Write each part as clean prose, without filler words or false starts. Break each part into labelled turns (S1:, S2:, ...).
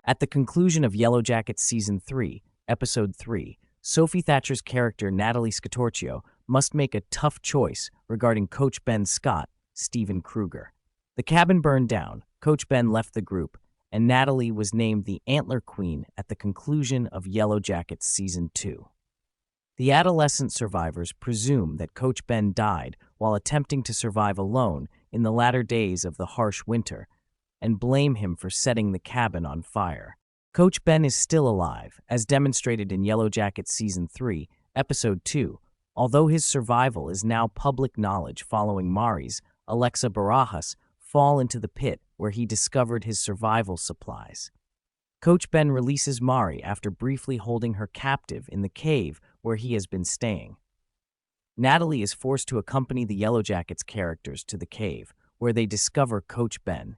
S1: At the conclusion of Yellowjackets Season 3, Episode 3, Sophie Thatcher's character Natalie Scatorcio must make a tough choice regarding Coach Ben Scott, Steven Kruger. The cabin burned down, Coach Ben left the group, and Natalie was named the Antler Queen at the conclusion of Yellowjackets Season 2. The adolescent survivors presume that Coach Ben died while attempting to survive alone in the latter days of the harsh winter, and blame him for setting the cabin on fire. Coach Ben is still alive, as demonstrated in Yellowjackets Season 3, Episode 2, although his survival is now public knowledge following Mari's, Alexa Barajas, fall into the pit where he discovered his survival supplies. Coach Ben releases Mari after briefly holding her captive in the cave where he has been staying. Natalie is forced to accompany the Yellowjackets characters to the cave, where they discover Coach Ben.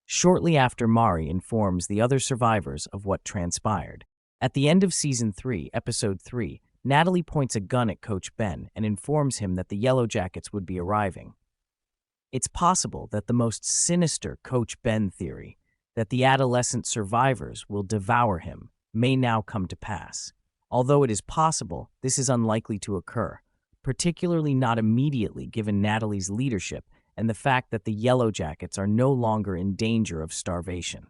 S1: Shortly after, Mari informs the other survivors of what transpired. At the end of Season 3, Episode 3, Natalie points a gun at Coach Ben and informs him that the Yellowjackets would be arriving. It's possible that the most sinister Coach Ben theory, that the adolescent survivors will devour him, may now come to pass. Although it is possible, this is unlikely to occur, particularly not immediately given Natalie's leadership and the fact that the Yellowjackets are no longer in danger of starvation.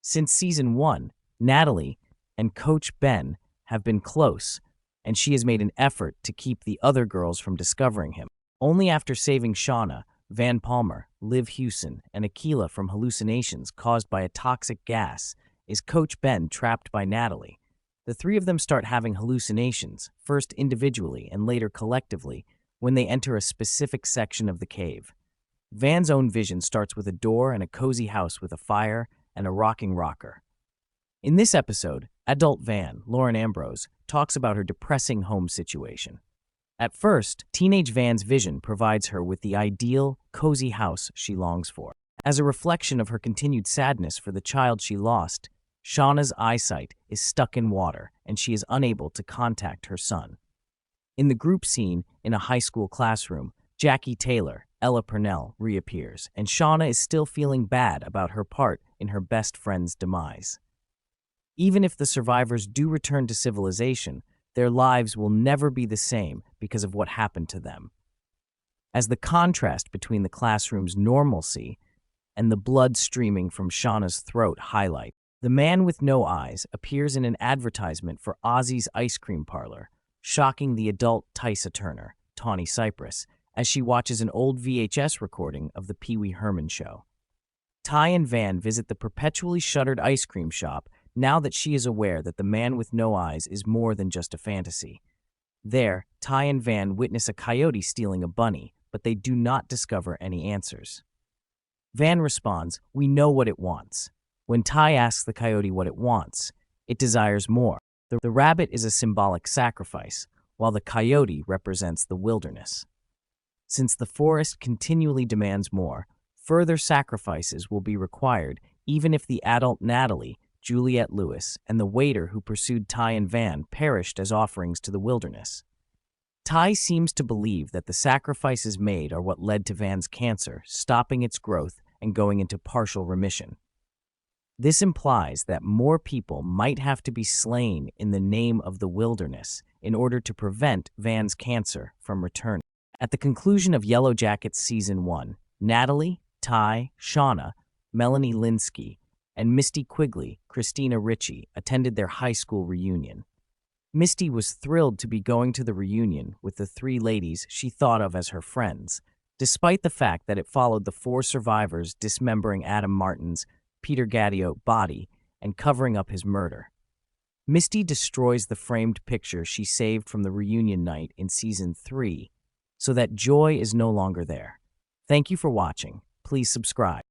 S1: Since Season 1, Natalie and Coach Ben have been close, and she has made an effort to keep the other girls from discovering him. Only after saving Shauna, Van Palmer, Liv Hewson, and Akila from hallucinations caused by a toxic gas is Coach Ben trapped by Natalie. The three of them start having hallucinations, first individually and later collectively, when they enter a specific section of the cave. Van's own vision starts with a door and a cozy house with a fire and a rocking rocker. In this episode, adult Van, Lauren Ambrose, talks about her depressing home situation. At first, teenage Van's vision provides her with the ideal, cozy house she longs for. As a reflection of her continued sadness for the child she lost, Shauna's eyesight is stuck in water and she is unable to contact her son. In the group scene in a high school classroom, Jackie Taylor, Ella Purnell, reappears, and Shauna is still feeling bad about her part in her best friend's demise. Even if the survivors do return to civilization, their lives will never be the same because of what happened to them. As the contrast between the classroom's normalcy and the blood streaming from Shauna's throat highlight, the man with no eyes appears in an advertisement for Ozzy's ice cream parlor, shocking the adult Tysa Turner, Tawny Cypress, as she watches an old VHS recording of the Pee Wee Herman show. Ty and Van visit the perpetually shuttered ice cream shop now that she is aware that the man with no eyes is more than just a fantasy. There, Ty and Van witness a coyote stealing a bunny, but they do not discover any answers. Van responds, "We know what it wants." When Ty asks the coyote what it wants, it desires more. The rabbit is a symbolic sacrifice, while the coyote represents the wilderness. Since the forest continually demands more, further sacrifices will be required even if the adult Natalie, Juliette Lewis, and the waiter who pursued Ty and Van perished as offerings to the wilderness. Ty seems to believe that the sacrifices made are what led to Van's cancer, stopping its growth and going into partial remission. This implies that more people might have to be slain in the name of the wilderness in order to prevent Van's cancer from returning. At the conclusion of Yellowjackets Season 1, Natalie, Ty, Shauna, Melanie Linsky, and Misty Quigley, Christina Ritchie, attended their high school reunion. Misty was thrilled to be going to the reunion with the three ladies she thought of as her friends, despite the fact that it followed the four survivors dismembering Adam Martin's Peter Gadio body and covering up his murder. Misty destroys the framed picture she saved from the reunion night in Season 3 so that joy is no longer there. Thank you for watching. Please subscribe.